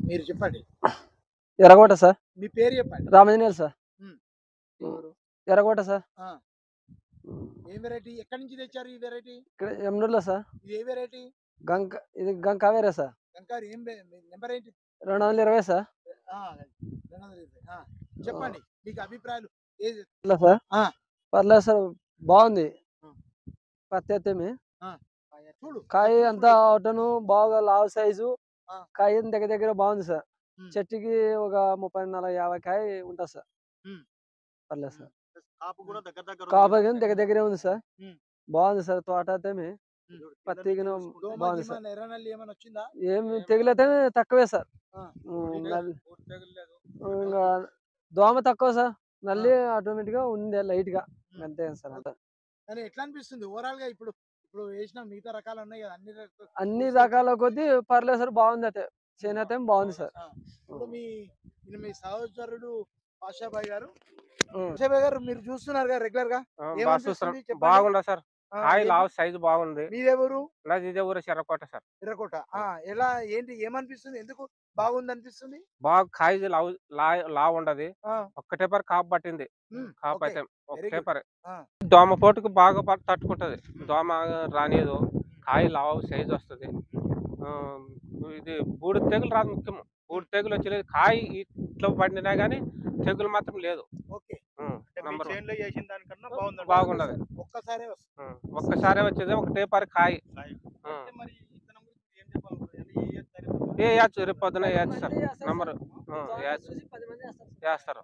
మీరు చెప్పండి. ఎర్రకోట సార్. మీ పేరు చెప్పండి. రామాంజనేయులు సార్. ఎవరు? ఎర్రకోట సార్. ఏ వెరైటీ? ఎక్కడి నుంచి తెచ్చారు ఈ వెరైటీ? ఇక్కడ ఎమ్నూరులో సార్. ఇది ఏ వెరైటీ? ఇది గంకావేరే సార్. గంకారి నెంబర్ ఏంటి? 220 సార్. 220. చెప్పండి మీకు అభిప్రాయాలు ఏది సార్. పర్లేదు సార్, బాగుంది. చూడు కాయ అంతా అవుటను బాగా లావు సైజు. కాయ దగ్గర దగ్గర బాగుంది సార్. చెట్టుకి ఒక 30-40-50 కాయ ఉంటుంది సార్. పర్లేదు సార్. కాపు దగ్గర దగ్గరే ఉంది సార్. బాగుంది సార్. తోట అయితే పత్తి బాగుంది సార్. ఏమి తెగులైతే తక్కువే సార్. ఇంకా దోమ తక్కువ సార్. నల్లి ఆటోమేటిక్ గా ఉంది లైట్ గా, అంతే సార్. అంతా ఎట్లా అనిపిస్తుంది ఓవరాల్ గా? ఇప్పుడు వేసిన మిగతా రకాలు ఉన్నాయి కదా, అన్ని రకాల కొద్ది పర్లేదు సార్, బాగుంది. అయితే చేను అయితే బాగుంది సార్. ఇప్పుడు మీ సహోదరుడు పాషాబాయ్ గారు, మీరు చూస్తున్నారు కదా రెగ్యులర్ గా, బాగుందా సార్? కాయ లావు సైజు బాగుంది. మీదెవరు? నాది ఇదే ఊరు ఎర్రకోట సార్. ఎర్రకోట. ఎలా ఏంటి ఏమనిపిస్తుంది? ఎందుకు బాగుంది అనిపిస్తుంది? బాగా కాయ లావు ఉండదు. ఒక్కటే పరి కాపు పట్టింది. కాపు అయితే ఒక్కటే పరి. దోమ పోటుకు బాగా తట్టుకుంటది. దోమ రానిదు. కాయ లావు సైజు వస్తుంది. ఇది బూడిద తెగులు రాదు ముఖ్యము. బూడిద తెగులు వచ్చలేదు. కాయ ఇట్లా పడినా గానీ తెగులు మాత్రం లేదు. బాగుండదు. ఒక్కసారే వచ్చేది. ఒకటే పరి కాయ. రేపు పొద్దున వేయచ్చు సార్. నంబర్ వేస్తారు.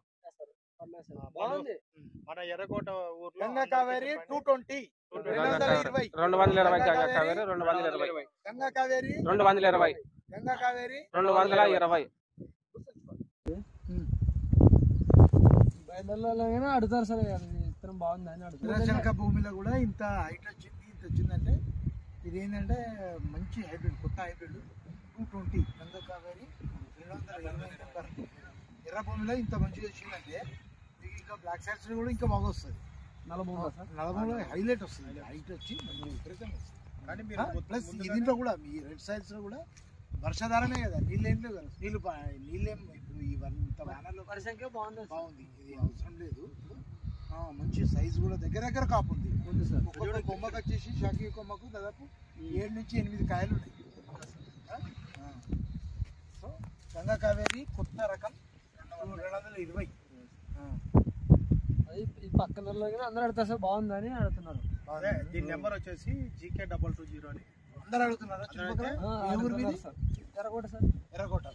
మన ఎర్రకోట గంగా కావేరి 220. 220 గంగా కావేరి 220. గంగా కావేరి 220. గంగా కావేరి 220. బయటలో అడుగుతారు సార్, విత్తనం బాగుంది అని అడుగుతారు. భూమిలో కూడా ఇంత హైట్ వచ్చిందంటే ఇది ఏంటంటే మంచి హైబ్రిడ్, కొత్త హైబ్రిడ్ 220 గంగా కావేరి 220. ఎర్ర భూమిలో ఇంత మంచిగా వచ్చిందంటే ఇంకా బ్లాక్ సైడ్స్ కూడా ఇంకా బాగా వస్తుంది. నలభూమిలో హైలైట్ వస్తుంది. హైట్ వచ్చి విపరీతంగా వస్తుంది. కానీ ప్లస్ దీంట్లో కూడా మీ రెడ్ సైడ్స్ లో కూడా వర్షాధారమే కదా, నీళ్ళేం లేవు కదా. నీళ్ళేం ఇప్పుడు ఇంత వానలో బాగుంది. ఇది అవసరం లేదు. మంచి సైజు కూడా దగ్గర దగ్గర కాపు ఉంది. ఒక్కొక్క కొమ్మకు వచ్చేసి షాకీ కొమ్మకు దాదాపు 7 నుంచి 8 కాయలు ఉన్నాయి. సో గంగా కావేరి కొత్త రకం 220. ఈ పక్కన అందరూ అడుగుతారు సార్, బాగుందని అడుగుతున్నారు. దీని నెంబర్ వచ్చేసి GK220 అని అందరూ అడుగుతున్నారు. ఎర్రకోట సార్. ఎర్రకోట.